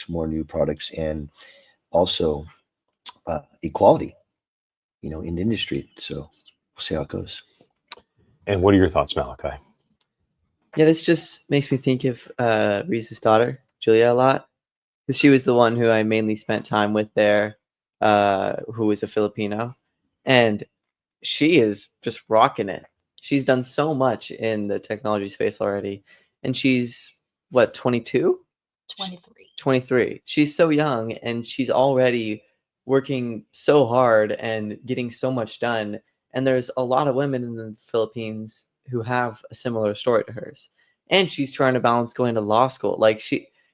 More new products, and also equality, in the industry. So we'll see how it goes. And what are your thoughts, Malachi? Yeah, this just makes me think of Reese's daughter, Julia, a lot. Because she was the one who I mainly spent time with there, who was a Filipino. And she is just rocking it. She's done so much in the technology space already. And she's, what, 22? 23. She's so young, and she's already working so hard and getting so much done. And there's a lot of women in the Philippines who have a similar story to hers. And she's trying to balance going to law school. Like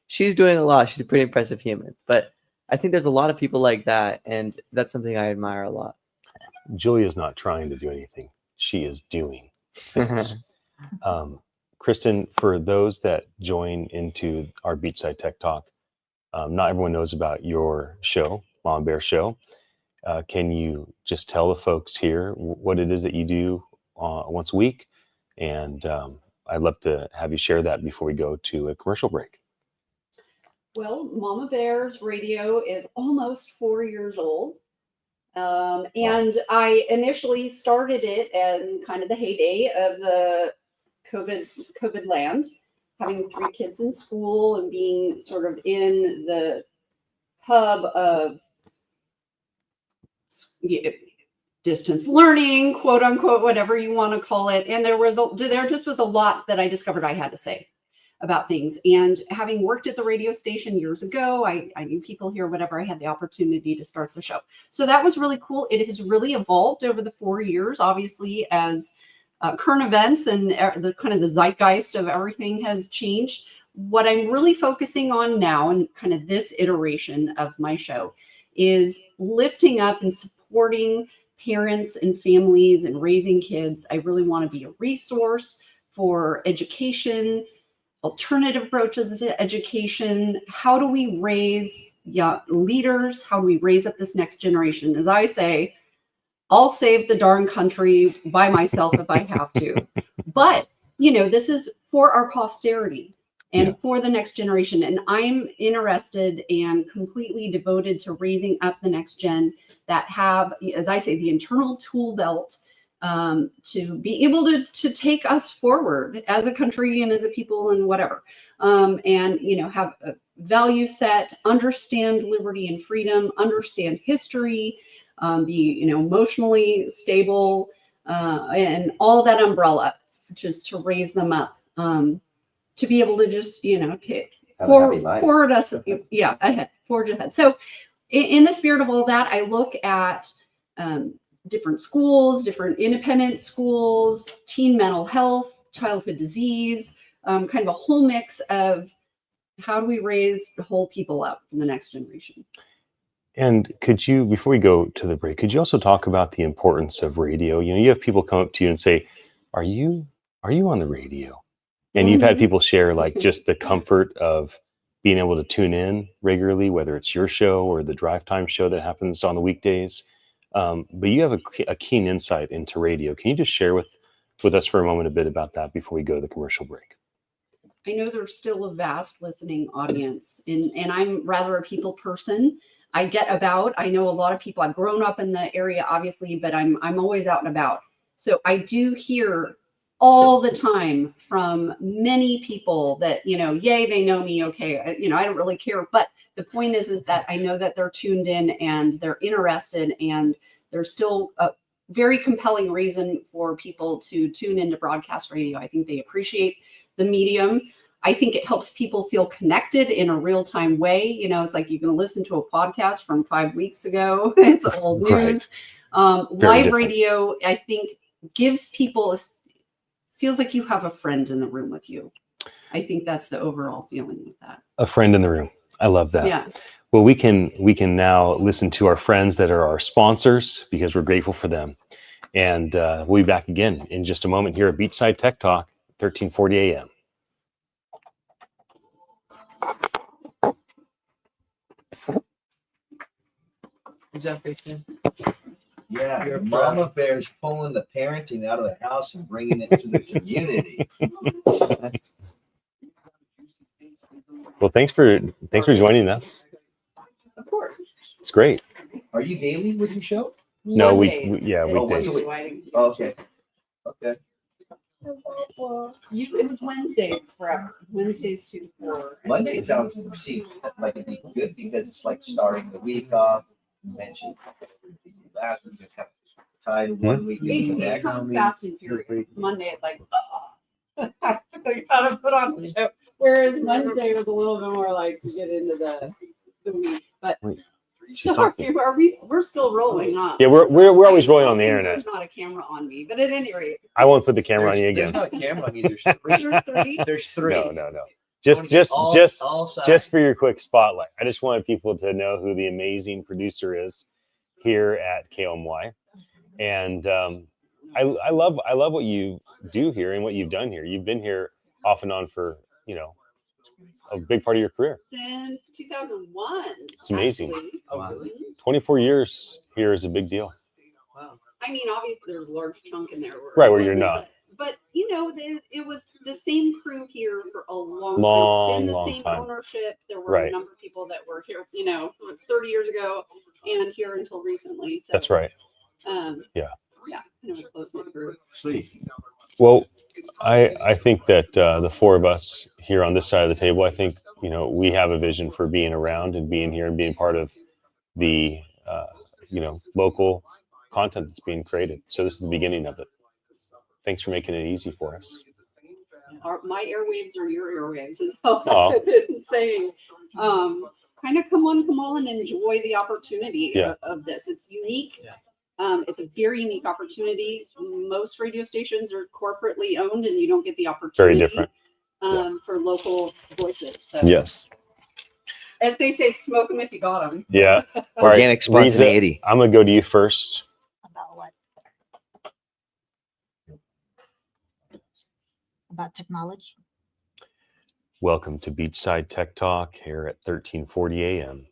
she's doing a lot. She's a pretty impressive human. But I think there's a lot of people like that, and that's something I admire a lot. Julia's not trying to do anything. She is doing things. Kristen, for those that join into our Beachside Tech Talk, not everyone knows about your show, Mom Bear Show. Can you just tell the folks here what it is that you do once a week? And I'd love to have you share that before we go to a commercial break. Well, Mama Bear's radio is almost 4 years old. And I initially started it in kind of the heyday of the COVID land, having 3 kids in school and being sort of in the hub of distance learning, quote unquote, whatever you want to call it. And there just was a lot that I discovered I had to say about things. And having worked at the radio station years ago, I knew people here, whatever, I had the opportunity to start the show. So that was really cool. It has really evolved over the 4 years, obviously, as current events and the kind of the zeitgeist of everything has changed. What I'm really focusing on now, and kind of this iteration of my show, is lifting up and supporting parents and families and raising kids. I really want to be a resource for education, alternative approaches to education. How do we raise leaders? How do we raise up this next generation? As I say, I'll save the darn country by myself if I have to. But, this is for our posterity and for the next generation. And I'm interested and completely devoted to raising up the next gen that have, as I say, the internal tool belt to be able to take us forward as a country and as a people and whatever. And, have a value set, understand liberty and freedom, understand history, be emotionally stable, and all that umbrella, just to raise them up, to be able to just forward us, forge ahead. So in the spirit of all that, I look at different schools, different independent schools, teen mental health, childhood disease, kind of a whole mix of how do we raise the whole people up in the next generation. And could you, before we go to the break, could you also talk about the importance of radio? You have people come up to you and say, are you on the radio? And you've had people share like just the comfort of being able to tune in regularly, whether it's your show or the drive time show that happens on the weekdays. But you have a keen insight into radio. Can you just share with us for a moment a bit about that before we go to the commercial break? I know there's still a vast listening audience, and I'm rather a people person. I get about. I know a lot of people. I've grown up in the area, obviously, but I'm always out and about. So I do hear all the time from many people that, yay, they know me. Okay. I don't really care. But the point is that I know that they're tuned in and they're interested, and there's still a very compelling reason for people to tune into broadcast radio. I think they appreciate the medium. I think it helps people feel connected in a real-time way. It's like you can listen to a podcast from 5 weeks ago. It's old news. Right. Live radio, I think, gives people feels like you have a friend in the room with you. I think that's the overall feeling with that. A friend in the room. I love that. Yeah. Well, we can now listen to our friends that are our sponsors because we're grateful for them. And we'll be back again in just a moment here at Beachside Tech Talk, 1340 AM. Good job, Kristen. Yeah, You're Mama Bear's pulling the parenting out of the house and bringing it to the community. Well, thanks for joining us. Of course. It's great. Are you daily with your show? No, Mondays. yeah, Oh, weekdays. once a week. Oh, okay. Okay. It was Wednesdays forever. Wednesdays 2 to 4. Monday sounds like it'd be good because it's like starting the week off. You mentioned last week, kind of tied one week into the It next. comes fast and furious. Monday, it's like, you gotta put on the show. Whereas Wednesday was a little bit more like to get into the week. But sorry, we're still rolling, huh? Yeah, we're always rolling on the internet. There's not a camera on me, but at any rate, I won't put the camera on you There's again. not a camera on you. There's three. there's 3. There's 3. No. Just All just for your quick spotlight. I just wanted people to know who the amazing producer is here at KOMY. And I love what you do here and what you've done here. You've been here off and on for, a big part of your career. Since 2001. It's amazing. Actually. Oh, really? 24 years here is a big deal. Wow. I mean, obviously, there's a large chunk in there. Where you're wasn't, not. But it was the same crew here for a long time. Long, It's been the long same time. ownership. There were Right. a number of people that were here, 30 years ago and here until recently. So, That's right. Yeah, kind of a close-knit group. Sweet. Well, I think that the four of us here on this side of the table, I think, we have a vision for being around and being here and being part of the, local content that's being created. So this is the beginning of it. Thanks for making it easy for us. My airwaves are your airwaves, is how Aw. I've been saying. Kind of come on and enjoy the opportunity of this. It's unique. Yeah. It's a very unique opportunity. Most radio stations are corporately owned, and you don't get the Very opportunity different. for local voices. So, Yes. as they say, smoke them if you got them. Yeah. All right, Organic Riza, spontaneity. I'm going to go to you first. About what? About technology? Welcome to Beachside Tech Talk here at 1340 AM.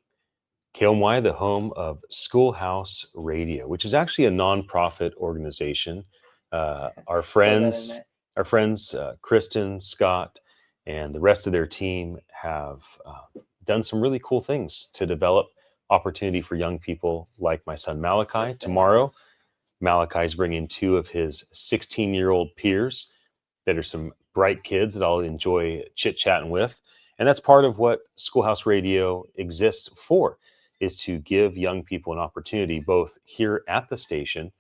KOMY, the home of Schoolhouse Radio, which is actually a nonprofit organization. Our friends, Kristen, Scott, and the rest of their team have done some really cool things to develop opportunity for young people like my son Malachi. Tomorrow, Malachi is bringing 2 of his 16-year-old peers that are some bright kids that I'll enjoy chit-chatting with. And that's part of what Schoolhouse Radio exists for, is to give young people an opportunity, both here at the station,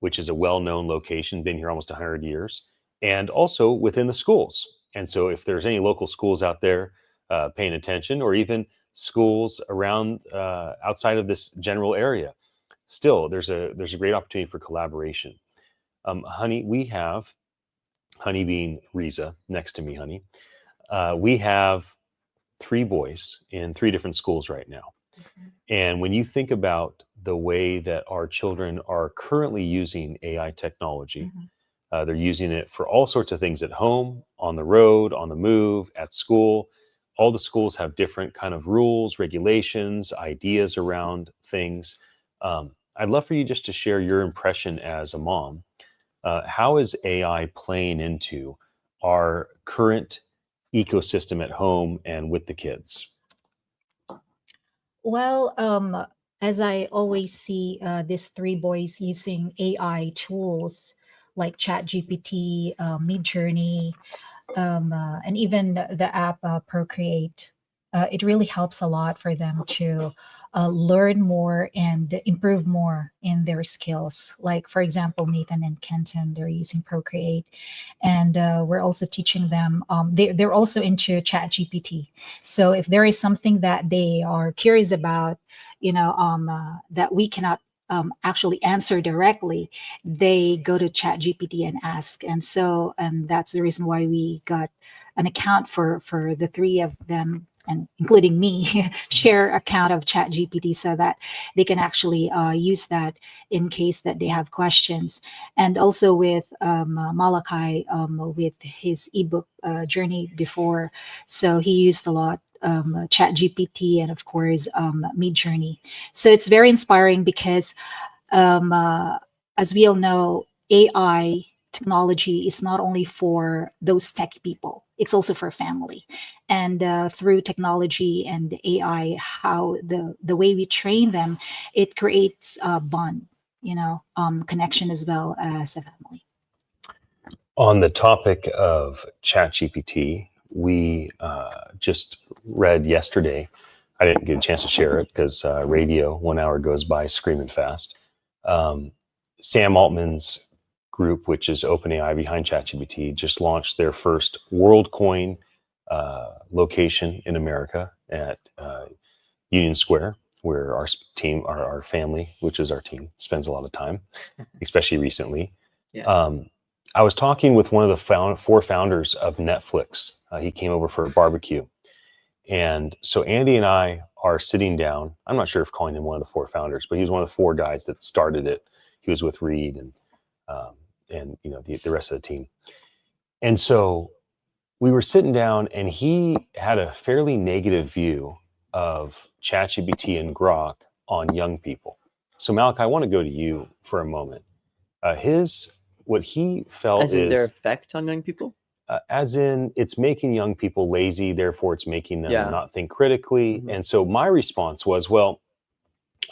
which is a well-known location, been here almost 100 years, and also within the schools. And so if there's any local schools out there paying attention, or even schools around outside of this general area, still there's a great opportunity for collaboration. Honey, we have, Honey being Riza, next to me, Honey, we have 3 boys in 3 different schools right now. And when you think about the way that our children are currently using AI technology, they're using it for all sorts of things at home, on the road, on the move, at school. All the schools have different kind of rules, regulations, ideas around things. I'd love for you just to share your impression as a mom. How is AI playing into our current ecosystem at home and with the kids? Well, as I always see these 3 boys using AI tools like ChatGPT, Midjourney, and even the app Procreate, it really helps a lot for them to learn more and improve more in their skills. Like, for example, Nathan and Kenton, they're using Procreate, and we're also teaching them. They're also into ChatGPT. So if there is something that they are curious about, that we cannot actually answer directly, they go to ChatGPT and ask. And that's the reason why we got an account for the 3 of them and including me, share account of ChatGPT so that they can actually use that in case that they have questions. And also with Malachi, with his ebook journey before, so he used a lot ChatGPT and of course Midjourney. So it's very inspiring because as we all know, AI technology is not only for those tech people, it's also for family. And through technology and AI, how the way we train them, it creates a bond, connection as well as a family. On the topic of ChatGPT, we just read yesterday. I didn't get a chance to share it because radio 1 hour goes by screaming fast. Sam Altman's group, which is OpenAI behind ChatGPT, just launched their first WorldCoin location in America at Union Square, where our team, our family, which is our team, spends a lot of time, especially recently. Yeah. I was talking with one of the four founders of Netflix. He came over for a barbecue. And so Andy and I are sitting down. I'm not sure if calling him one of the four founders, but he was one of the four guys that started it. He was with Reed and the rest of the team. And so we were sitting down, and he had a fairly negative view of ChatGPT and Grok on young people. So Malik, I want to go to you for a moment. What he felt As in is their effect on young people? as in it's making young people lazy, therefore it's making them Yeah. not think critically. Mhm. And so my response was, well,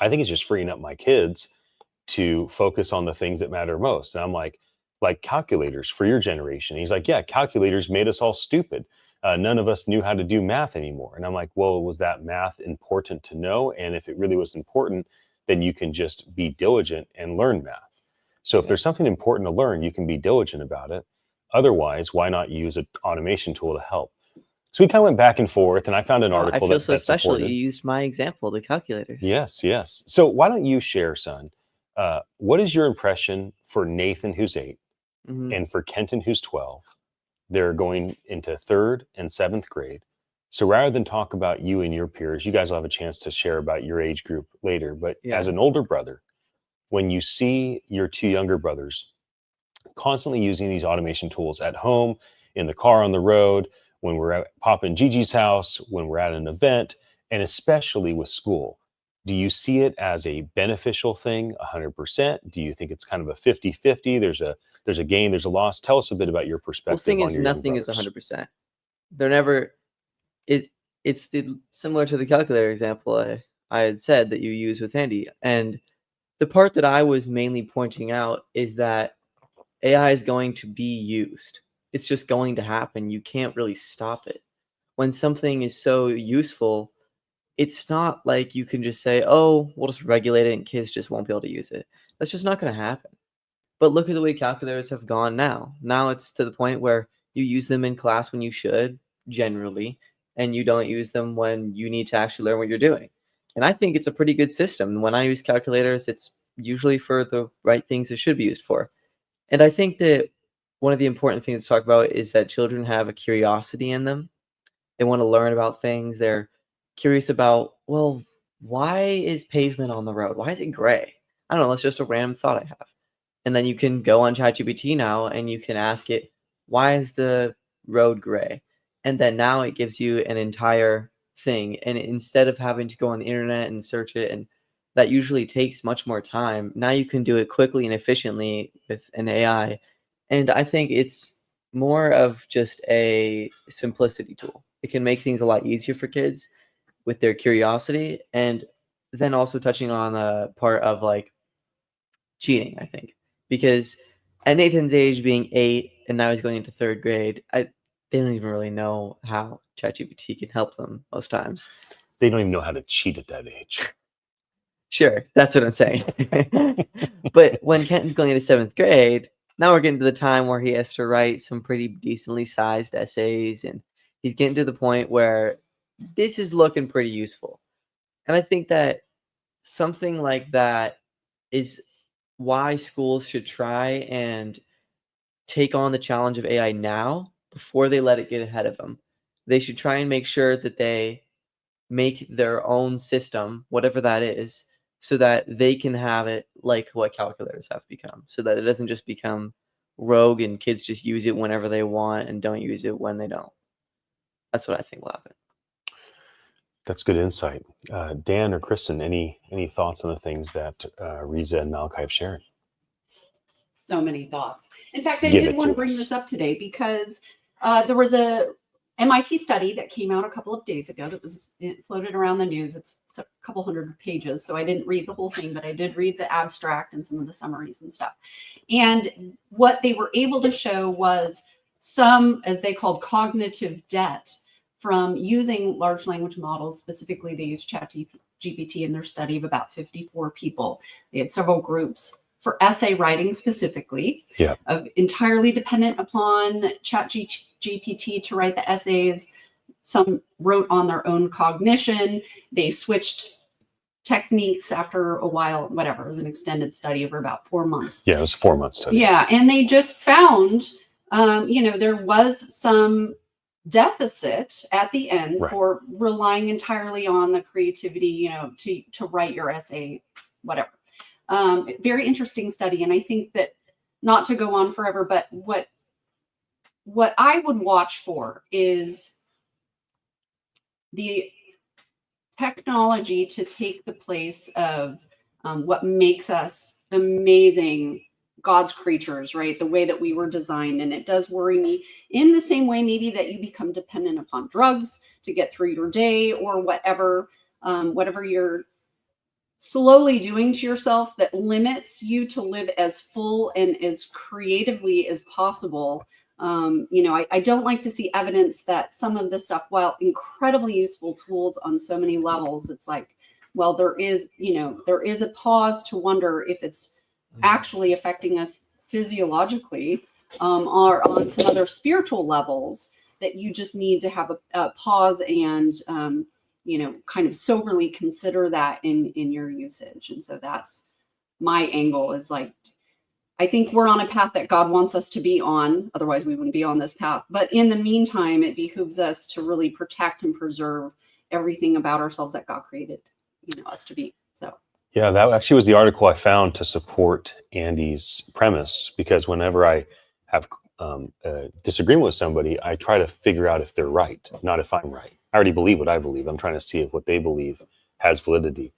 I think it's just freeing up my kids to focus on the things that matter most. And I'm like calculators for your generation. And he's like, yeah, calculators made us all stupid. None of us knew how to do math anymore. And I'm like, well, was that math important to know? And if it really was important, then you can just be diligent and learn math. So if there's something important to learn, you can be diligent about it. Otherwise, why not use an automation tool to help? So we kind of went back and forth, and I found an Oh, I article feel that so special that supported. you used my example, the calculators. Yes. So why don't you share, son? What is your impression for Nathan, who's 8, Mhm. and for Kenton, who's 12? They're going into 3rd and 7th grade. So rather than talk about you and your peers, you guys will have a chance to share about your age group later. But Yeah. as an older brother, when you see your 2 younger brothers constantly using these automation tools at home, in the car, on the road, when we're at Papa and Gigi's house, when we're at an event, and especially with school, do you see it as a beneficial thing 100%? Do you think it's kind of a 50-50? There's a gain, there's a loss. Tell us a bit about your Well, perspective thing on is, your young nothing is brothers. 100%. They're never. It's similar to the calculator example I had said that you use with Andy. And the part that I was mainly pointing out is that AI is going to be used. It's just going to happen. You can't really stop it. When something is so useful, it's not like you can just say, oh, we'll just regulate it and kids just won't be able to use it. That's just not going to happen. But look at the way calculators have gone now. Now it's to the point where you use them in class when you should, generally, and you don't use them when you need to actually learn what you're doing. And I think it's a pretty good system. When I use calculators, it's usually for the right things it should be used for. And I think that one of the important things to talk about is that children have a curiosity in them. They want to learn about things. They're curious about, well, why is pavement on the road? Why is it gray? I don't know. That's just a random thought I have. And then you can go on ChatGPT now and you can ask it, why is the road gray? And then now it gives you an entire thing. And instead of having to go on the internet and search it, and that usually takes much more time, now you can do it quickly and efficiently with an AI. And I think it's more of just a simplicity tool. It can make things a lot easier for kids with their curiosity. And then also touching on the part of like cheating, I think, because at Nathan's age, being 8 and now he's going into 3rd grade, they don't even really know how ChatGPT can help them most times. They don't even know how to cheat at that age. Sure, that's what I'm saying. But when Kenton's going into 7th grade, now we're getting to the time where he has to write some pretty decently sized essays, and he's getting to the point where this is looking pretty useful. And I think that something like that is why schools should try and take on the challenge of AI now before they let it get ahead of them. they should try and make sure that they make their own system, whatever that is, so that they can have it like what calculators have become, so that it doesn't just become rogue and kids just use it whenever they want and don't use it when they don't. That's what I think will happen. That's good insight. Dan or Kristen, any thoughts on the things that Riza and Malachi have shared? So many thoughts. In fact, I Give did it want to to bring us. this up today because there was a MIT study that came out a couple of days ago that was floated around the news. It's a couple hundred pages, so I didn't read the whole thing, but I did read the abstract and some of the summaries and stuff. And what they were able to show was some, as they called, cognitive debt from using large language models. Specifically, they used ChatGPT in their study of about 54 people. They had several groups for essay writing specifically, entirely dependent upon ChatGPT to write the essays. Some wrote on their own cognition. They switched techniques after a while, whatever. It was an extended study over about 4 months. Yeah, it was a 4-month study. Yeah, and they just found, there was some deficit at the end for relying entirely on the creativity, to write your essay, whatever. Very interesting study. And I think that, not to go on forever, but what I would watch for is the technology to take the place of what makes us amazing God's creatures, right? The way that we were designed. And it does worry me in the same way, maybe, that you become dependent upon drugs to get through your day, or whatever you're slowly doing to yourself that limits you to live as full and as creatively as possible. I don't like to see evidence that some of this stuff, while incredibly useful tools on so many levels, it's like, well, there is a pause to wonder if it's actually affecting us physiologically, or on some other spiritual levels, that you just need to have a pause and kind of soberly consider that in your usage. And so that's my angle, is like, I think we're on a path that God wants us to be on. Otherwise, we wouldn't be on this path. But in the meantime, it behooves us to really protect and preserve everything about ourselves that God created, us to be. So. Yeah, that actually was the article I found to support Andy's premise, because whenever I have a disagreement with somebody, I try to figure out if they're right, not if I'm right. I already believe what I believe. I'm trying to see if what they believe has validity.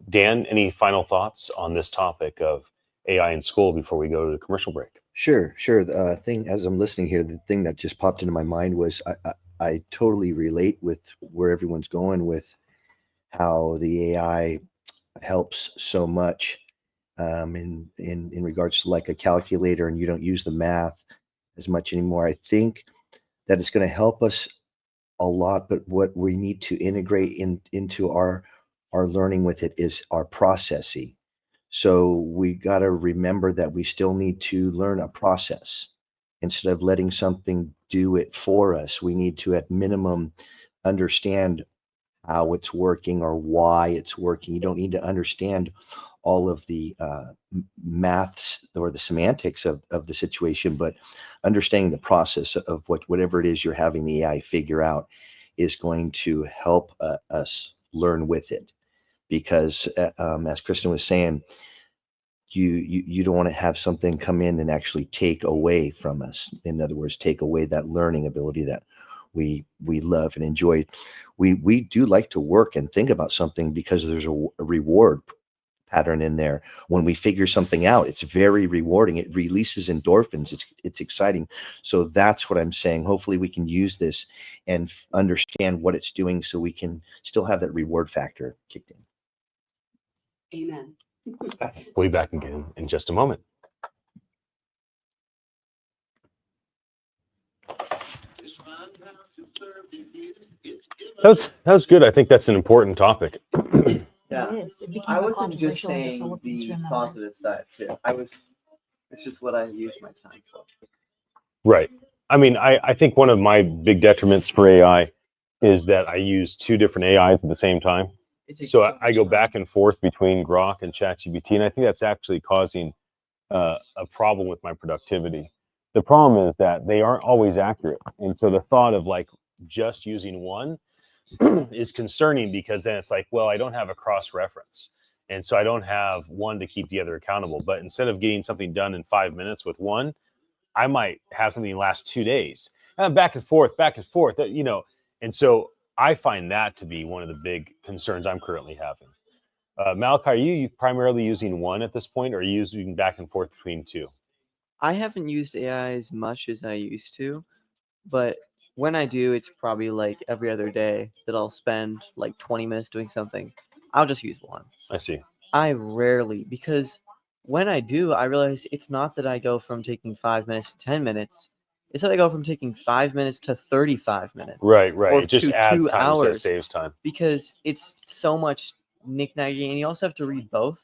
Dan, any final thoughts on this topic of AI in school before we go to the commercial break? Sure. The thing, as I'm listening here, the thing that just popped into my mind was I totally relate with where everyone's going with how the AI helps so much in regards to like a calculator, and you don't use the math as much anymore. I think that it's going to help us a lot, but what we need to integrate into our learning with it is our processing. So we got to remember that we still need to learn a process instead of letting something do it for us. We need to, at minimum, understand how it's working or why it's working. You don't need to understand all of the maths or the semantics of the situation, but understanding the process of whatever it is you're having the AI figure out is going to help us learn with it. Because as Kristen was saying, you don't want to have something come in and actually take away from us. In other words, take away that learning ability that we love and enjoy. We do like to work and think about something because there's a reward pattern in there. When we figure something out, it's very rewarding. It releases endorphins. It's exciting. So that's what I'm saying. Hopefully we can use this and understand what it's doing so we can still have that reward factor kicked in. Amen. We'll be back again in just a moment. That was good. I think that's an important topic. Yeah. It is. It became I a wasn't just controversial in the saying Philippines, the remember? positive side too. It's just what I use my time for. Right. I mean, I think one of my big detriments for AI is that I use 2 different AIs at the same time. It takes So so I much go time. back and forth between Grok and ChatGPT, and I think that's actually causing a problem with my productivity. The problem is that they aren't always accurate, and so the thought of like just using one is concerning, because then it's like, well, I don't have a cross reference. And so I don't have one to keep the other accountable. But instead of getting something done in 5 minutes with one, I might have something last 2 days, back and forth, you know. And so I find that to be one of the big concerns I'm currently having. Malachi, are you primarily using one at this point, or are you using back and forth between two? I haven't used AI as much as I used to, but when I do, it's probably like every other day that I'll spend like 20 minutes doing something. I'll just use one. I see. I rarely, because when I do, I realize it's not that I go from taking 5 minutes to 10 minutes. It's that I go from taking 5 minutes to 35 minutes. Right. Or It just to adds 2 time instead of hours. saves time. Because it's so much knick-knacking, and you also have to read both.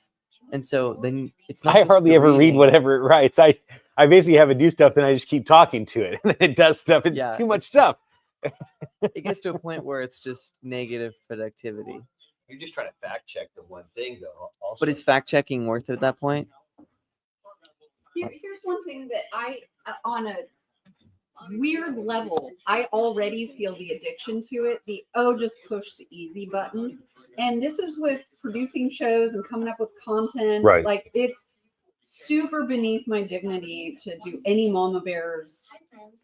And so then it's not I just hardly the ever read reading. whatever it writes. I basically have it do stuff, then I just keep talking to it, and then it does stuff. It's Yeah, too much it's stuff. It gets to a point where it's just negative productivity. You're just trying to fact check the one thing, though. Also, But is fact-checking worth it at that point? Here's one thing that I, on a weird level, I already feel the addiction to it. Just push the easy button. And this is with producing shows and coming up with content. Right. Like, it's super beneath my dignity to do any Mama Bears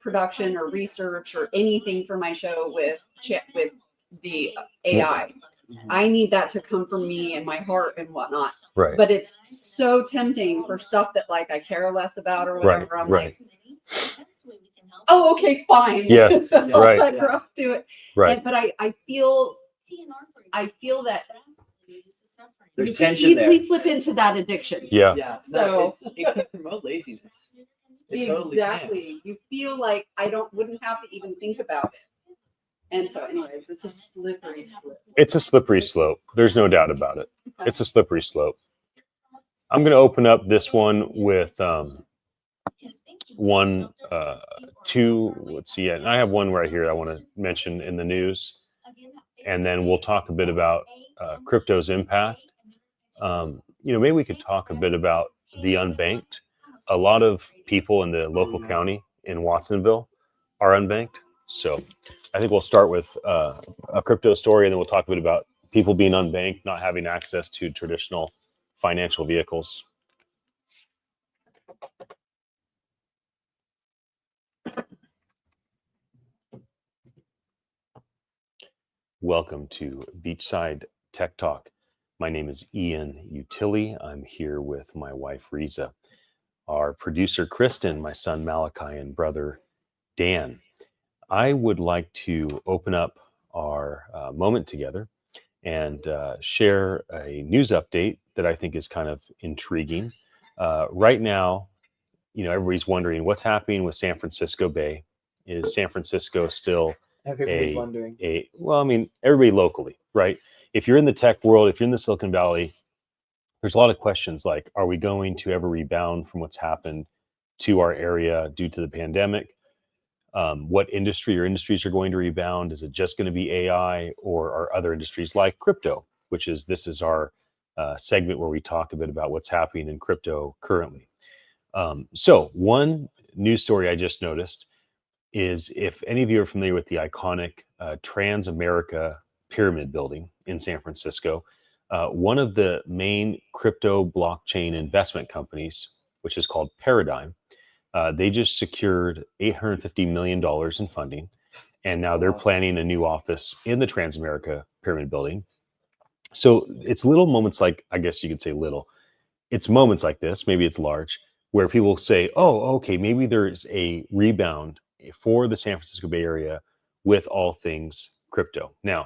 production or research or anything for my show with the AI. I need that to come from me and my heart and whatnot. Right. But it's so tempting for stuff that like I care less about or whatever. Right, I'm right. like, oh, okay, fine. Yes, I'll right. let her up to it. Right. But I feel that there's you can tension there. easily flip into that addiction. Yeah. Yeah. So- it can promote laziness. It totally can. Exactly. You feel like I wouldn't have to even think about it. And so, anyways, it's a slippery slope. It's a slippery slope. There's no doubt about it. It's a slippery slope. I'm going to open up this one with two. Let's see. And I have one right here I want to mention in the news, and then we'll talk a bit about crypto's impact. Maybe we could talk a bit about the unbanked. A lot of people in the local county in Watsonville are unbanked. So I think we'll start with a crypto story, and then we'll talk a bit about people being unbanked, not having access to traditional financial vehicles. Welcome to Beachside Tech Talk. My name is Ian Utilli. I'm here with my wife, Riza, our producer, Kristen, my son, Malachi, and brother, Dan. I would like to open up our moment together and share a news update that I think is kind of intriguing. Right now, everybody's wondering what's happening with San Francisco Bay. Is San Francisco still Everybody's wondering. everybody locally, right? If you're in the tech world, if you're in the Silicon Valley, there's a lot of questions like, are we going to ever rebound from what's happened to our area due to the pandemic? What industry or industries are going to rebound? Is it just going to be AI, or are other industries like crypto, this is our segment where we talk a bit about what's happening in crypto currently. So one news story I just noticed is, if any of you are familiar with the iconic Transamerica Pyramid building in San Francisco, one of the main crypto blockchain investment companies, which is called Paradigm, they just secured $850 million in funding, and now they're planning a new office in the Transamerica Pyramid building. So it's little moments like, I guess you could say little, it's moments like this, maybe it's large, where people say, oh, okay, maybe there's a rebound for the San Francisco Bay Area with all things crypto. Now,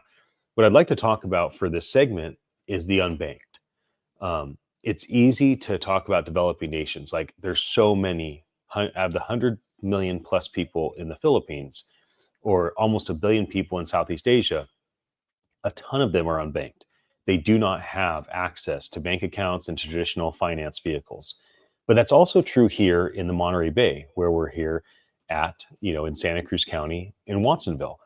what I'd like to talk about for this segment is the unbanked. It's easy to talk about developing nations. Like, there's so many, out of the 100 million plus people in the Philippines, or almost 1 billion people in Southeast Asia, a ton of them are unbanked. They do not have access to bank accounts and traditional finance vehicles. But that's also true here in the Monterey Bay, where we're here at, in Santa Cruz County in Watsonville.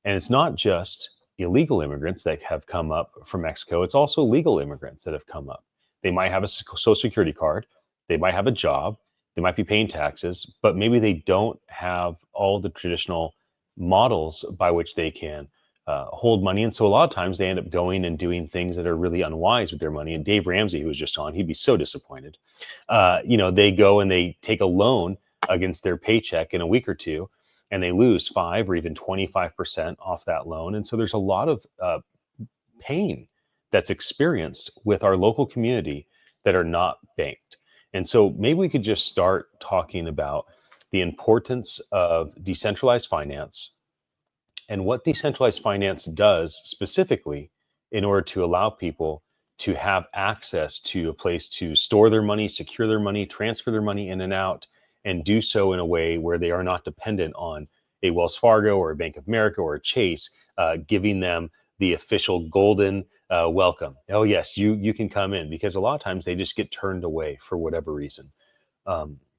And it's not just illegal immigrants that have come up from Mexico. It's also legal immigrants that have come up. They might have a social security card. They might have a job. They might be paying taxes, but maybe they don't have all the traditional models by which they can hold money. And so a lot of times they end up going and doing things that are really unwise with their money. And Dave Ramsey, who was just on, he'd be so disappointed. They go and they take a loan against their paycheck in a week or two, and they lose 5 or even 25% off that loan. And so there's a lot of pain that's experienced with our local community that are not banked. And so maybe we could just start talking about the importance of decentralized finance and what decentralized finance does specifically in order to allow people to have access to a place to store their money, secure their money, transfer their money in and out, and do so in a way where they are not dependent on a Wells Fargo or a Bank of America or a Chase giving them the official golden welcome. Oh yes, you can come in, because a lot of times they just get turned away for whatever reason.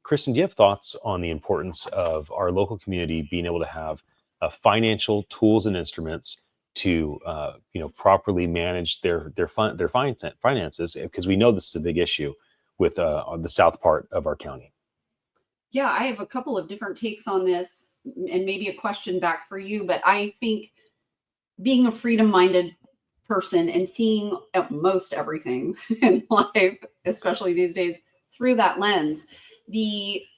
Kristen, do you have thoughts on the importance of our local community being able to have financial tools and instruments to properly manage their finances? Because we know this is a big issue with on the south part of our county. Yeah, I have a couple of different takes on this, and maybe a question back for you. But I think being a freedom-minded person and seeing most everything in life, especially these days, through that lens,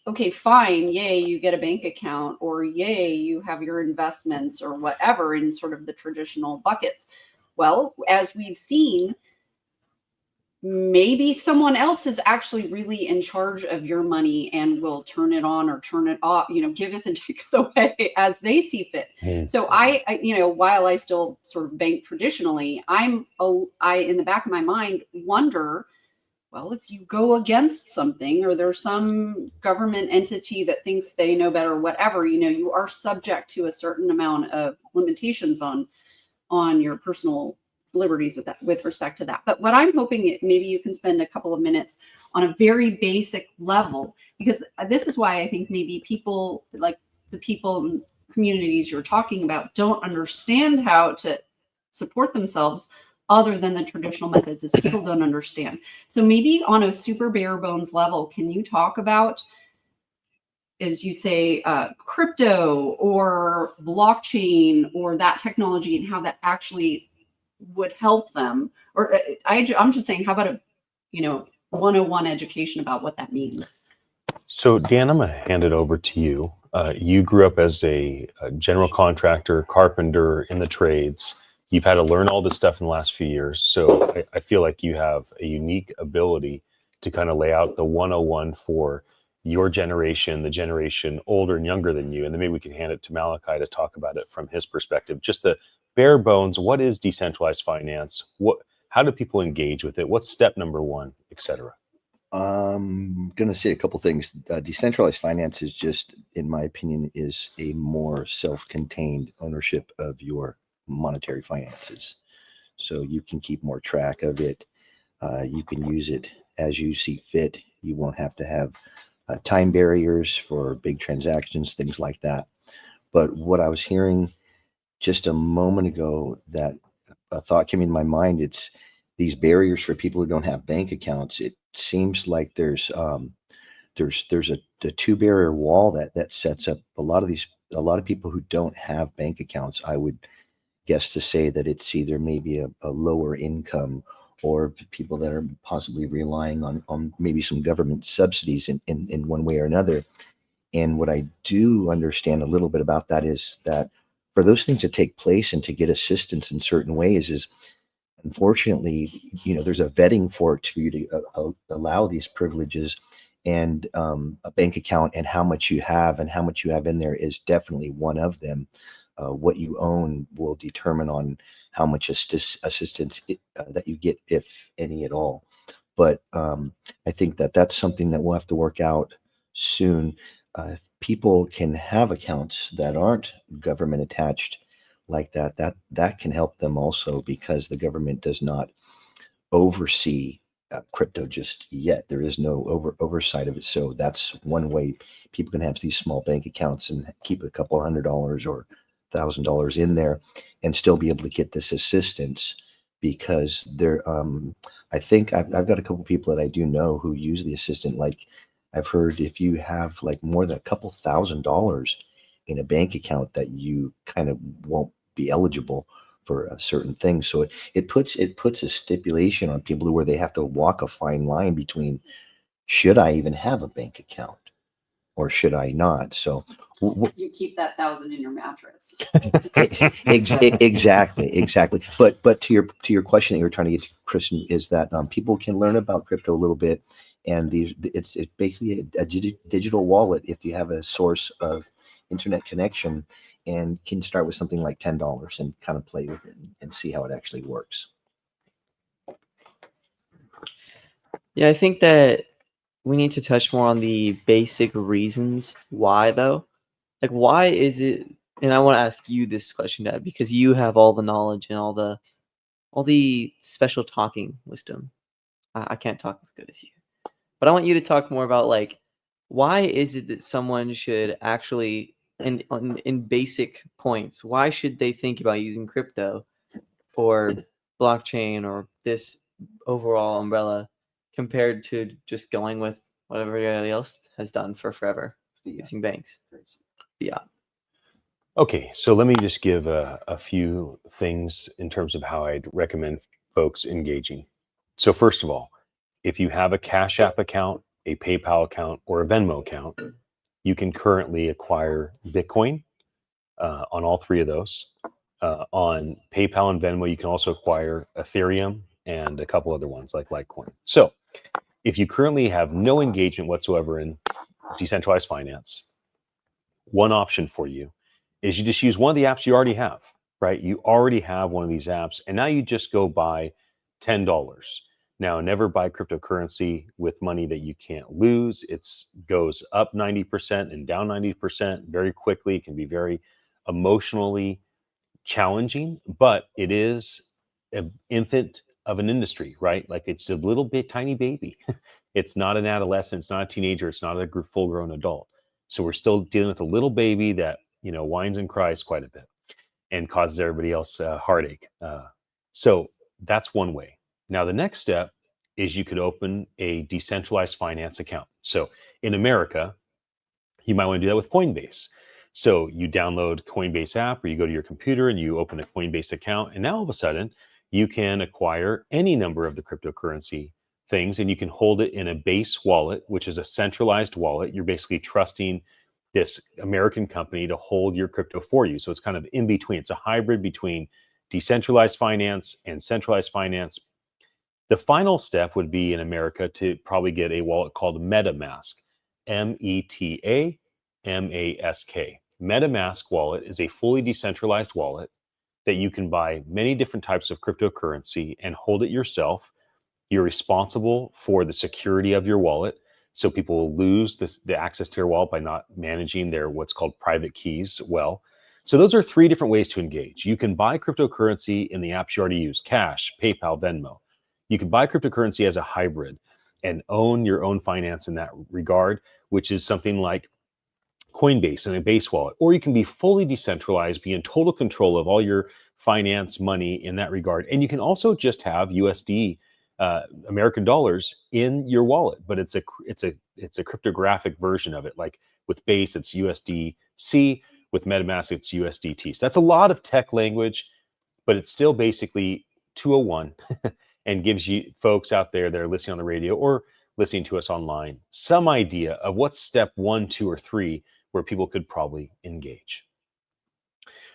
okay, fine, yay, you get a bank account, or yay, you have your investments or whatever in sort of the traditional buckets. Well, as we've seen, maybe someone else is actually really in charge of your money and will turn it on or turn it off, giveth and taketh away as they see fit. So I while I still sort of bank traditionally, I in the back of my mind wonder, well, if you go against something, or there's some government entity that thinks they know better, whatever, you are subject to a certain amount of limitations on your personal liberties with respect to that. But what I'm hoping, maybe you can spend a couple of minutes on a very basic level, because this is why I think maybe people, like the people communities you're talking about, don't understand how to support themselves other than the traditional methods, as people don't understand. So maybe on a super bare bones level, can you talk about, as you say, crypto or blockchain or that technology, and how that actually would help them? Or I'm just saying, how about a 101 education about what that means? So Dan, I'm gonna hand it over to you. You grew up as a general contractor, carpenter, in the trades. You've had to learn all this stuff in the last few years. So I feel like you have a unique ability to kind of lay out the 101 for your generation, the generation older and younger than you. And then maybe we can hand it to Malachi to talk about it from his perspective. Just the bare bones, what is decentralized finance? How do people engage with it? What's step number 1, et cetera? I'm going to say a couple things. Decentralized finance is just, in my opinion, is a more self-contained ownership of your monetary finances. So you can keep more track of it. You can use it as you see fit. You won't have to have time barriers for big transactions, things like that. But what I was hearing just a moment ago, that a thought came in my mind, it's these barriers for people who don't have bank accounts. It seems like there's a 2-barrier wall that sets up a lot of people who don't have bank accounts. I would guess to say that it's either maybe a lower income, or people that are possibly relying on maybe some government subsidies in one way or another. And what I do understand a little bit about that is that for those things to take place and to get assistance in certain ways, is unfortunately, there's a vetting for you to allow these privileges. And a bank account and how much you have in there is definitely one of them. What you own will determine on how much assistance that you get, if any at all. But I think that's something that we'll have to work out soon. People can have accounts that aren't government attached like that can help them also, because the government does not oversee crypto just yet. There is no oversight of it. So that's one way people can have these small bank accounts and keep a couple $100 or $1,000 in there and still be able to get this assistance, because I think I've got a couple people that I do know who use the assistant. Like, I've heard if you have like more than a couple $1,000 in a bank account that you kind of won't be eligible for a certain thing. So it puts a stipulation on people where they have to walk a fine line between, should I even have a bank account or should I not? So You keep that 1,000 in your mattress. exactly. But to your question that you were trying to get to, Kristen, is that people can learn about crypto a little bit, and it's basically a digital wallet if you have a source of internet connection, and can start with something like $10 and kind of play with it and see how it actually works. Yeah, I think that we need to touch more on the basic reasons why, though. Like, why is it? And I want to ask you this question, Dad, because you have all the knowledge and all the special talking wisdom. I can't talk as good as you, but I want you to talk more about, like, why is it that someone should actually, in basic points, why should they think about using crypto or blockchain or this overall umbrella compared to just going with whatever everybody else has done for forever, using banks? Yeah. Okay, so let me just give a few things in terms of how I'd recommend folks engaging. So first of all, if you have a Cash App account, a PayPal account, or a Venmo account, you can currently acquire Bitcoin on all three of those. On PayPal and Venmo, you can also acquire Ethereum and a couple other ones like Litecoin. So if you currently have no engagement whatsoever in decentralized finance, one option for you is you just use one of the apps you already have, right? You already have one of these apps, and now you just go buy $10. Now, never buy cryptocurrency with money that you can't lose. It goes up 90% and down 90% very quickly. It can be very emotionally challenging, but it is an infant of an industry, right? Like, it's a little bit tiny baby. It's not an adolescent, it's not a teenager, it's not a full-grown adult. So we're still dealing with a little baby that, whines and cries quite a bit and causes everybody else heartache. So that's one way. Now, the next step is you could open a decentralized finance account. So in America, you might want to do that with Coinbase. So you download Coinbase app, or you go to your computer and you open a Coinbase account. And now all of a sudden, you can acquire any number of the cryptocurrency things, and you can hold it in a base wallet, which is a centralized wallet. You're basically trusting this American company to hold your crypto for you. So it's kind of in between. It's a hybrid between decentralized finance and centralized finance. The final step would be in America to probably get a wallet called MetaMask, MetaMask. MetaMask wallet is a fully decentralized wallet that you can buy many different types of cryptocurrency and hold it yourself. You're responsible for the security of your wallet. So people will lose the access to your wallet by not managing their what's called private keys well. So those are three different ways to engage. You can buy cryptocurrency in the apps you already use: Cash, PayPal, Venmo. You can buy cryptocurrency as a hybrid and own your own finance in that regard, which is something like Coinbase and a base wallet. Or you can be fully decentralized, be in total control of all your finance money in that regard. And you can also just have USD, American dollars, in your wallet, but it's a cryptographic version of it. Like with Base, it's USDC. With MetaMask, it's USDT. So that's a lot of tech language, but it's still basically 201 and gives you folks out there that are listening on the radio or listening to us online some idea of what's step 1, 2, or 3 where people could probably engage.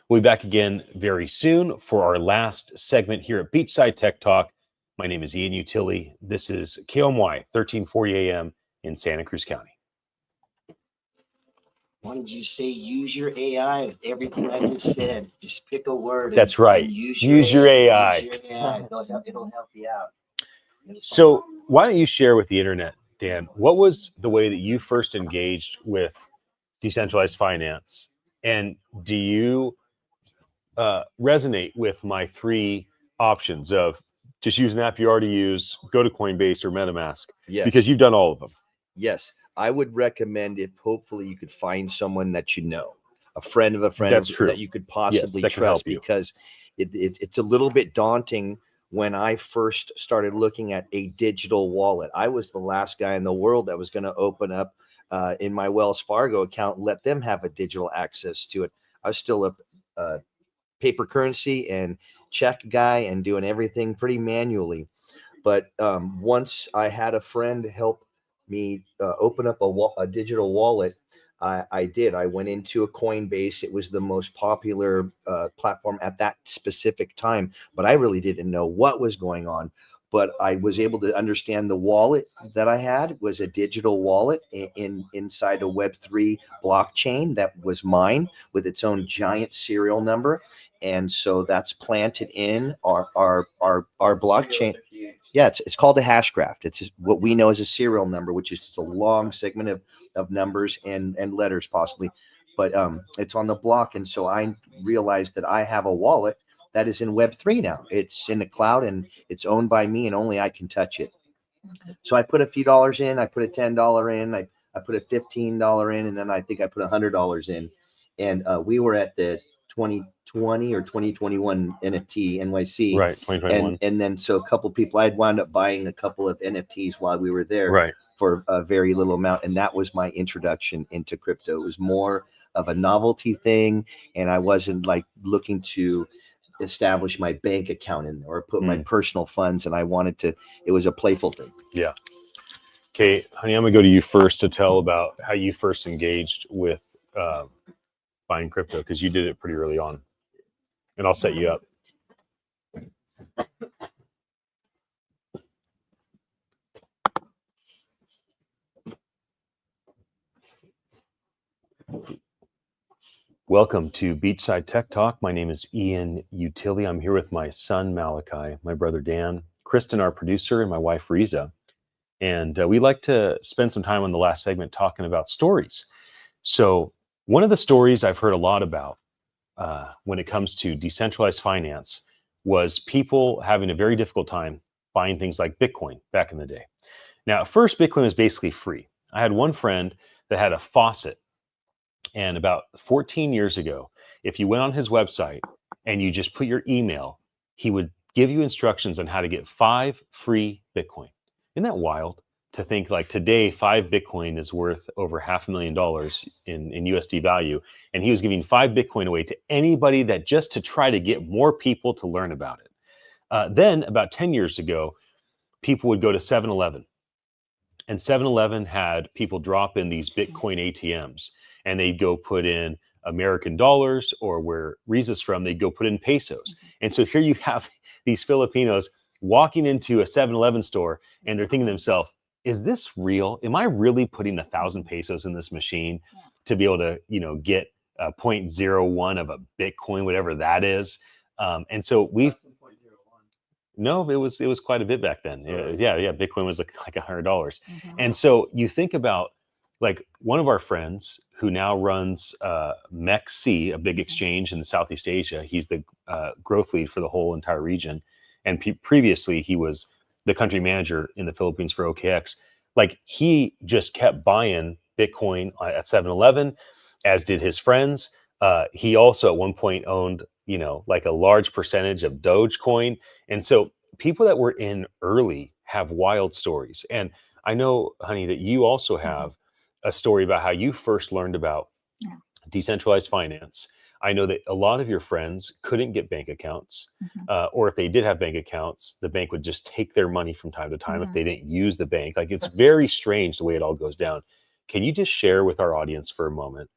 We'll be back again very soon for our last segment here at Beachside Tech Talk. My name is Ian Utilli. This is KOMY 1340 AM in Santa Cruz County. Why did you say use your AI with everything I just said? Just pick a word. That's right. And use your AI. Use your AI. It'll help you out. So why don't you share with the internet, Dan, what was the way that you first engaged with decentralized finance? And do you resonate with my 3 options of just use an app you already use, go to Coinbase or MetaMask? Yes. Because you've done all of them. Yes. I would recommend it. Hopefully you could find someone that you know, a friend of a friend. That's true. That you could possibly that can help trust, you. because it's a little bit daunting when I first started looking at a digital wallet. I was the last guy in the world that was going to open up in my Wells Fargo account and let them have a digital access to it. I was still a paper currency and check guy and doing everything pretty manually. But once I had a friend help me open up a digital wallet, I did. I went into a Coinbase. It was the most popular platform at that specific time, but I really didn't know what was going on. But I was able to understand the wallet that I had was a digital wallet inside a Web3 blockchain that was mine with its own giant serial number. And so that's planted in our blockchain. Yeah, it's called a hash graph. It's what we know as a serial number, which is just a long segment of numbers and letters possibly, but it's on the block. And so I realized that I have a wallet that is in Web3 now. It's in the cloud and it's owned by me and only I can touch it. So I put a few dollars in, I put a $10 in, I put a $15 in, and then I think I put $100 in. And we were at the 2020 or 2021 NFT NYC. Right, 2021. And then so a couple people, I'd wound up buying a couple of NFTs while we were there. Right. For a very little amount. And that was my introduction into crypto. It was more of a novelty thing. And I wasn't like looking to establish my bank account in there or put my personal funds. And I wanted to, it was a playful thing. Yeah. Okay, honey, I'm gonna go to you first to tell about how you first engaged with buying crypto, because you did it pretty early on. And I'll set you up. Welcome to Beachside Tech Talk. My name is Ian Utilli. I'm here with my son, Malachi, my brother, Dan, Kristen, our producer, and my wife, Riza. And we like to spend some time on the last segment talking about stories. So one of the stories I've heard a lot about when it comes to decentralized finance was people having a very difficult time buying things like Bitcoin back in the day. Now, at first, Bitcoin was basically free. I had one friend that had a faucet. And about 14 years ago, if you went on his website and you just put your email, he would give you instructions on how to get 5 free Bitcoin. Isn't that wild to think like today, 5 Bitcoin is worth over $500,000 in USD value. And he was giving 5 Bitcoin away to anybody that just to try to get more people to learn about it. Then about 10 years ago, people would go to 7-Eleven. And 7-Eleven had people drop in these Bitcoin ATMs. And they'd go put in American dollars, or where Riza's from, they'd go put in pesos. And so here you have these Filipinos walking into a 7-Eleven store and they're thinking to themselves, is this real? Am I really putting 1,000 pesos in this machine to be able to, get 0.01 of a Bitcoin, whatever that is? And so no, it was quite a bit back then. Yeah. Bitcoin was like $100. And so you think about like one of our friends who now runs MEXC, a big exchange in Southeast Asia. He's the growth lead for the whole entire region. And previously he was the country manager in the Philippines for OKX. Like he just kept buying Bitcoin at 7-Eleven, as did his friends. He also at one point owned, like a large percentage of Dogecoin. And so people that were in early have wild stories. And I know, honey, that you also have a story about how you first learned about decentralized finance. I know that a lot of your friends couldn't get bank accounts, or if they did have bank accounts, the bank would just take their money from time to time if they didn't use the bank. Like it's very strange the way it all goes down. Can you just share with our audience for a moment,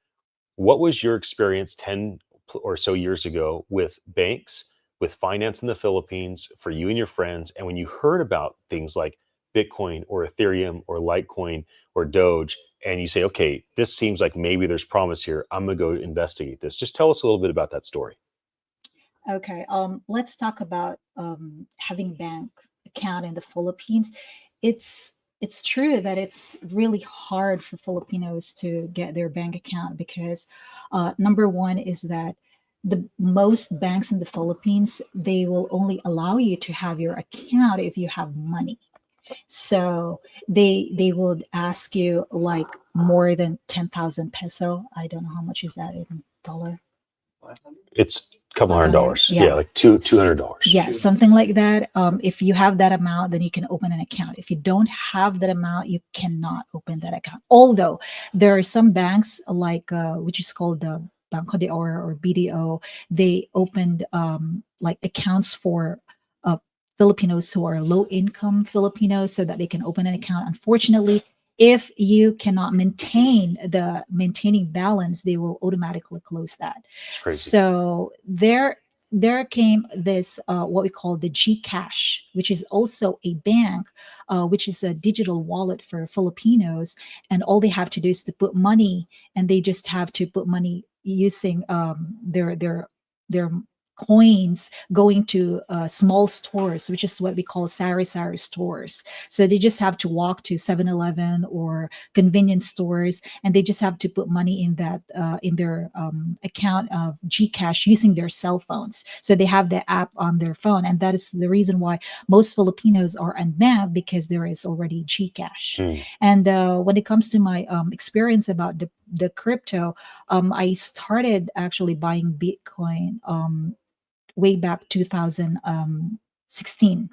what was your experience 10 or so years ago with banks, with finance in the Philippines, for you and your friends? And when you heard about things like Bitcoin or Ethereum or Litecoin or Doge, and you say, okay, this seems like maybe there's promise here, I'm gonna go investigate this. Just tell us a little bit about that story. Okay, let's talk about having bank account in the Philippines. It's true that it's really hard for Filipinos to get their bank account because number one is that the most banks in the Philippines, they will only allow you to have your account if you have money. So they would ask you like more than 10,000 peso. I don't know how much is that in dollar. It's Couple $100. yeah. Yeah, like $200. Yeah, something like that. If you have that amount, then you can open an account. If you don't have that amount, you cannot open that account. Although there are some banks like which is called the Banco de Oro or BDO, they opened like accounts for Filipinos who are low income Filipinos so that they can open an account. Unfortunately, if you cannot maintain the maintaining balance, they will automatically close that. It's crazy. So there came this what we call the GCash, which is also a bank, which is a digital wallet for Filipinos, and all they have to do is to put money, and they just have to put money using their coins going to small stores, which is what we call sari-sari stores. So they just have to walk to 7-Eleven or convenience stores, and they just have to put money in that in their account of GCash using their cell phones. So they have the app on their phone, and that is the reason why most Filipinos are unbanked, because there is already GCash. And when it comes to my experience about the crypto, I started actually buying Bitcoin way back 2016.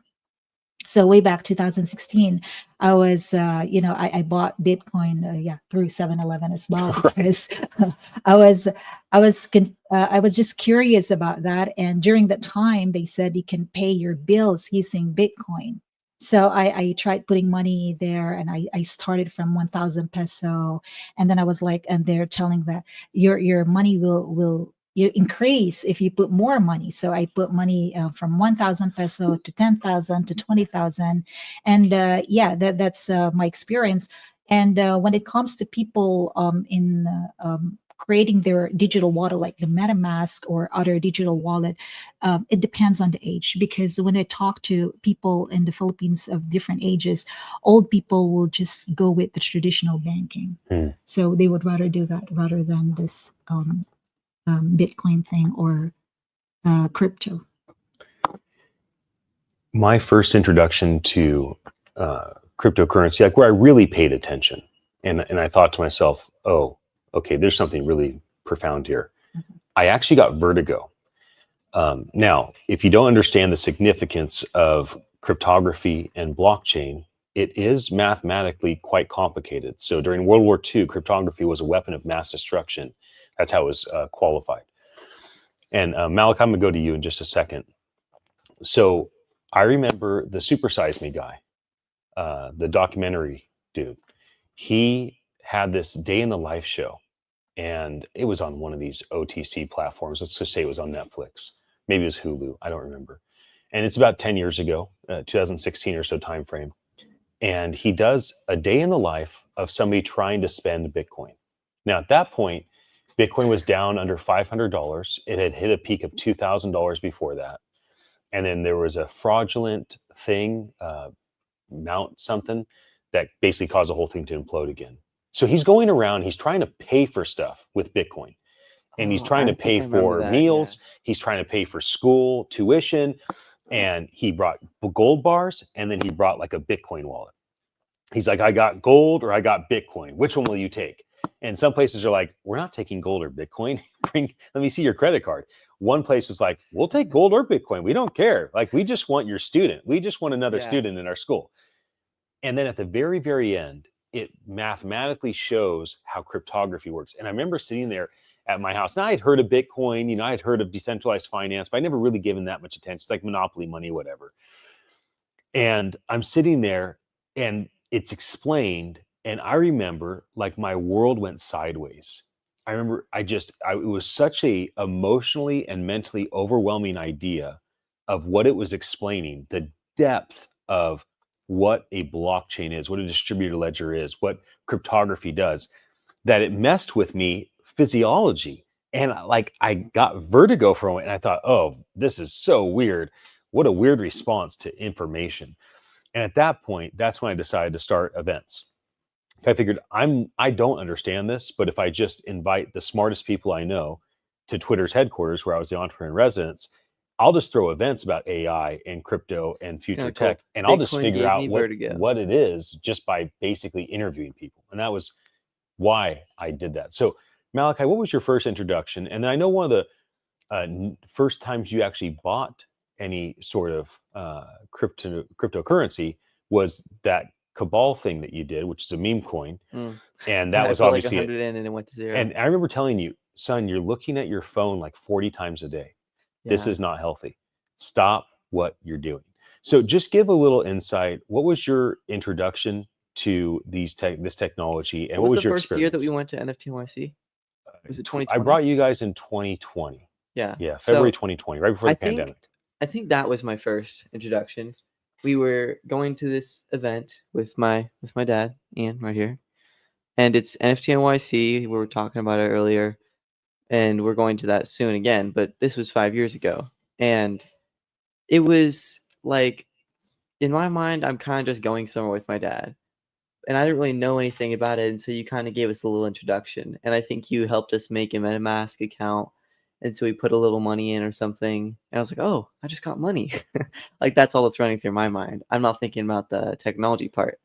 So way back 2016, I was, I bought Bitcoin, through 7-Eleven as well, because I was just curious about that. And during that time, they said you can pay your bills using Bitcoin. So I tried putting money there, and I started from 1,000 peso, and then I was like, and they're telling that your money will you increase if you put more money. So I put money from 1,000 peso to 10,000 to 20,000. And that's my experience. And when it comes to people in creating their digital wallet, like the MetaMask or other digital wallet, it depends on the age. Because when I talk to people in the Philippines of different ages, old people will just go with the traditional banking. So they would rather do that rather than this Bitcoin thing or crypto. My first introduction to cryptocurrency, like where I really paid attention, and I thought to myself, oh, okay, there's something really profound here. I actually got vertigo. Now, if you don't understand the significance of cryptography and blockchain, it is mathematically quite complicated. So during World War II, cryptography was a weapon of mass destruction. That's how it was qualified. And Malik, I'm gonna go to you in just a second. So I remember the Super Size Me guy, the documentary dude. He had this day in the life show, and it was on one of these OTC platforms. Let's just say it was on Netflix. Maybe it was Hulu. I don't remember. And it's about 10 years ago, 2016 or so time frame. And he does a day in the life of somebody trying to spend Bitcoin. Now, at that point, Bitcoin was down under $500. It had hit a peak of $2,000 before that. And then there was a fraudulent thing, mount something, that basically caused the whole thing to implode again. So he's going around, he's trying to pay for stuff with Bitcoin. And he's trying to pay for meals. He's trying to pay for school, tuition. And he brought gold bars, and then he brought like a Bitcoin wallet. He's like, I got gold or I got Bitcoin. Which one will you take? And some places are like, we're not taking gold or Bitcoin. Let me see your credit card. One place was like, we'll take gold or Bitcoin. We don't care. Like, we just want your student. We just want another student in our school. And then at the very, very end, it mathematically shows how cryptography works. And I remember sitting there at my house. Now, I'd heard of Bitcoin, I had heard of decentralized finance, but I never really given that much attention. It's like monopoly money, whatever. And I'm sitting there and it's explained. And I remember like my world went sideways. I remember it was such a emotionally and mentally overwhelming idea of what it was explaining, the depth of what a blockchain is, what a distributed ledger is, what cryptography does, that it messed with me physiology. And like I got vertigo from it, and I thought, oh, this is so weird. What a weird response to information. And at that point, that's when I decided to start events. I figured I don't understand this, but if I just invite the smartest people I know to Twitter's headquarters, where I was the entrepreneur in residence, I'll just throw events about AI and crypto and future tech, and I'll just figure out what it is just by basically interviewing people. And that was why I did that. So Malachi, what was your first introduction? And then I know one of first times you actually bought any sort of cryptocurrency was that Cabal thing that you did, which is a meme coin. And that I was put like obviously 100 in and it went to 0. And I remember telling you, son, you're looking at your phone like 40 times a day. This Yeah. is not healthy. Stop what you're doing. So just give a little insight. What was your introduction to this technology, and What was was the your first year that we experience? went to NFT NYC? Was it I 2020? brought you guys in 2020. Yeah. Yeah, February So 2020, right before the pandemic. I think that was my first introduction. We were going to this event with my dad, Ian, right here. And it's NFT NYC. We were talking about it earlier. And we're going to that soon again. But this was 5 years ago. And it was like, in my mind, I'm kind of just going somewhere with my dad. And I didn't really know anything about it. And so you kind of gave us a little introduction. And I think you helped us make a MetaMask account. And so we put a little money in or something. And I was like, oh, I just got money. Like, that's all that's running through my mind. I'm not thinking about the technology part.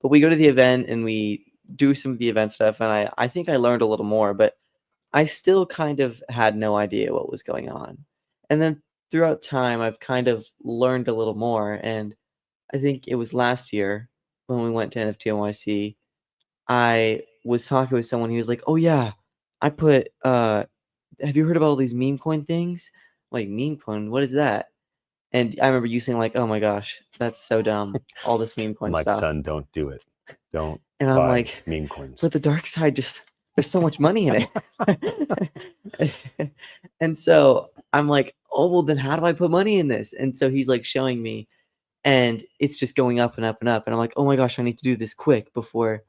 But we go to the event and we do some of the event stuff. And I think I learned a little more. But I still kind of had no idea what was going on. And then throughout time, I've kind of learned a little more. And I think it was last year when we went to NFT NYC, I was talking with someone. He was like, "Oh yeah, I put. Have you heard about all these meme coin things? I'm like, meme coin? What is that?" And I remember you saying like, "Oh my gosh, that's so dumb. All this meme coin I'm like, stuff." son, don't do it. Don't And I'm buy like, meme coins. but the dark side just there's so much money in it. And so I'm like, oh well, then how do I put money in this? And so he's like showing me, and it's just going up and up and up. And I'm like, oh my gosh, I need to do this quick before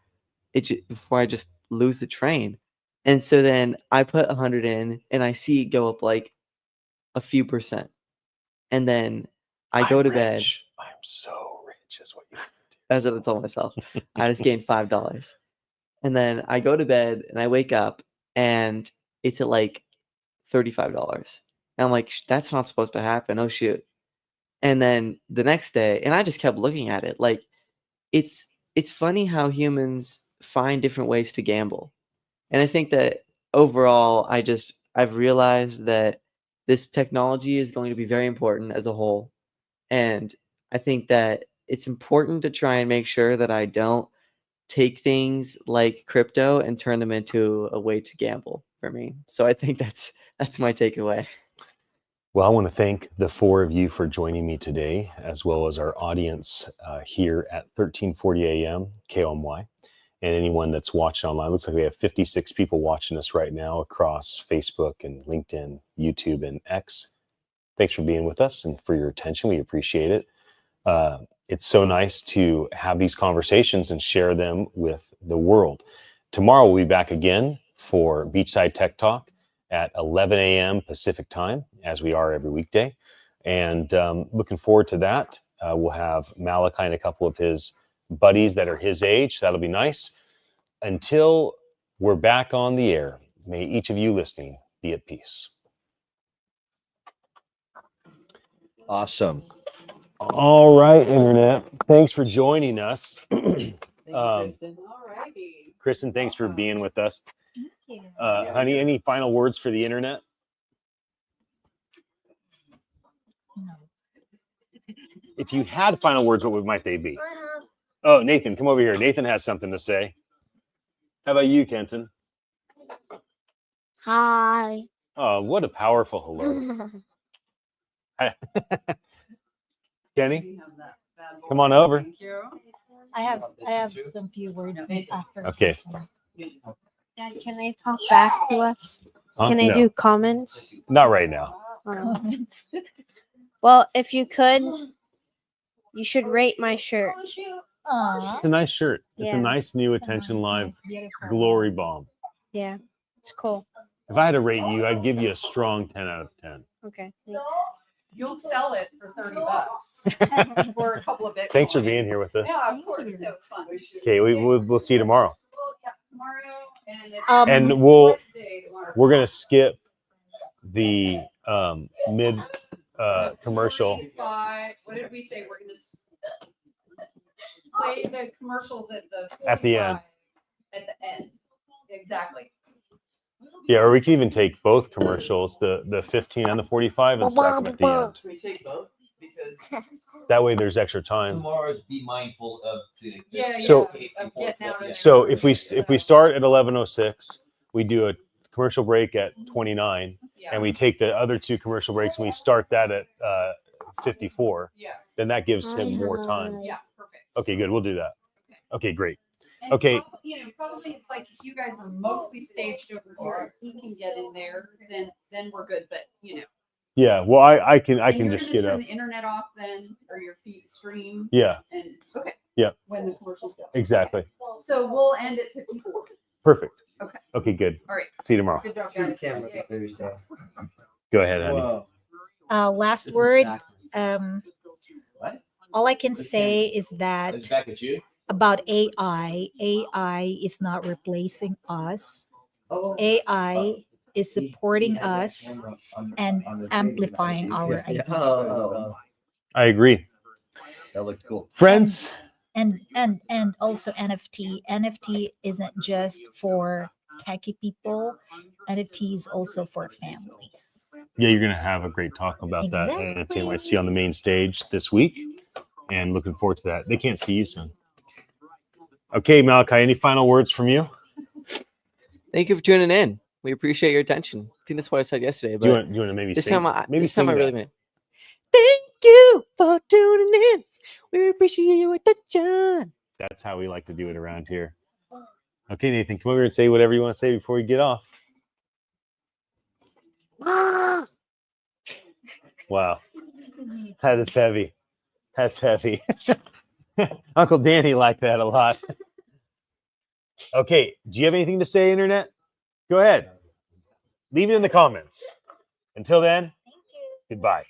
before I just lose the train. And so then I put 100 in, and I see it go up like a few percent. And then I go to bed. Rich. I'm so rich, is what you do. That's what I told myself. I just gained $5. And then I go to bed and I wake up and it's at like $35. And I'm like, that's not supposed to happen. Oh shoot. And then the next day, and I just kept looking at it. Like, it's funny how humans find different ways to gamble. And I think that overall, I've realized that this technology is going to be very important as a whole. And I think that it's important to try and make sure that I don't take things like crypto and turn them into a way to gamble for me. So I think that's my takeaway. Well, I want to thank the four of you for joining me today, as well as our audience here at 1340 AM KOMY, and anyone that's watching online. Looks like we have 56 people watching us right now across Facebook and LinkedIn, YouTube, and X. Thanks for being with us and for your attention. We appreciate it. It's so nice to have these conversations and share them with the world. Tomorrow we'll be back again for Beachside Tech Talk at 11 a.m. Pacific time, as we are every weekday. And looking forward to that. We'll have Malachi and a couple of his buddies that are his age. That'll be nice. Until we're back on the air, may each of you listening be at peace. Awesome. All right, Internet. Thanks for joining us. Thank you, Kristen. All righty. Kristen, thanks for being with us. Thank you. Honey, any final words for the Internet? No. If you had final words, what might they be? Oh, Nathan, come over here. Nathan has something to say. How about you, Kenton? Hi. Oh, what a powerful hello. Kenny, We have that bad boy. come on over. Thank you. I have some few words after. Okay. Dad, can I talk back to us? Huh? Can I No, do comments? not right now. Comments. Well, if you could, you should rate my shirt. Aw. It's a nice shirt. It's a Yeah. nice new It's a Attention nice, Live nice, beautiful Glory one. Bomb. Yeah, it's cool. If I had to rate you, I'd give you a strong 10 out of 10. Okay. You'll sell it for $30 or a couple of Bitcoin. Thanks for being here with us. Yeah, of Thank course. you. It was fun. Okay, we'll see you tomorrow. Well, yeah, tomorrow and it's And Wednesday tomorrow. we're gonna skip the mid commercial. 45. What did we say? We're gonna play the commercials at the At the end. 45 At the end. Exactly. Yeah, or we can even take both commercials, the 15 and the 45, and stack them at the end. Can we take both? Because That way, there's extra time. Tomorrow's be mindful of to So- of getting out of there. So if we start at 11:06, we do a commercial break at 29, and we take the other two commercial breaks and we start that at 54. Yeah. Then that gives him more time. Yeah, perfect. Okay, good. We'll do that. Okay. Okay, great. And Okay. probably it's like if you guys are mostly staged over here, if he can get in there, then we're good. But Yeah. Well, I can and you're just gonna get turn up. the internet off then, or your feed stream. Yeah. And okay. Yeah. When the commercials go. Exactly. Okay. So we'll end at 54. Perfect. Okay. Okay. Good. All right. See you tomorrow. Good job, two guys. cameras. Yeah. Maybe so. Go ahead, honey. Whoa. Last This is word. backwards. Um, all I can say is It's that back at you. about AI, AI is not replacing us. Oh. AI is See, supporting he had that us camera on and the thing, amplifying you know, our yeah. ideas. Oh. I agree. That looked cool. Friends. And also NFT isn't just for techie people. NFT is also for families. Yeah, you're gonna have a great talk about that at NYC on the main stage this week, and looking forward to that. They can't see you soon. Okay, Malachi, any final words from you? Thank you for tuning in. We appreciate your attention. I think that's what I said yesterday. Do you But want to maybe this sing? time, I sing really that. meant. Thank you for tuning in. We appreciate your attention. That's how we like to do it around here. Okay, Nathan, come over and say whatever you want to say before we get off. Wow, that is heavy. That's heavy. Uncle Danny liked that a lot. Okay, do you have anything to say, Internet? Go ahead. Leave it in the comments. Until then, Thank you. goodbye.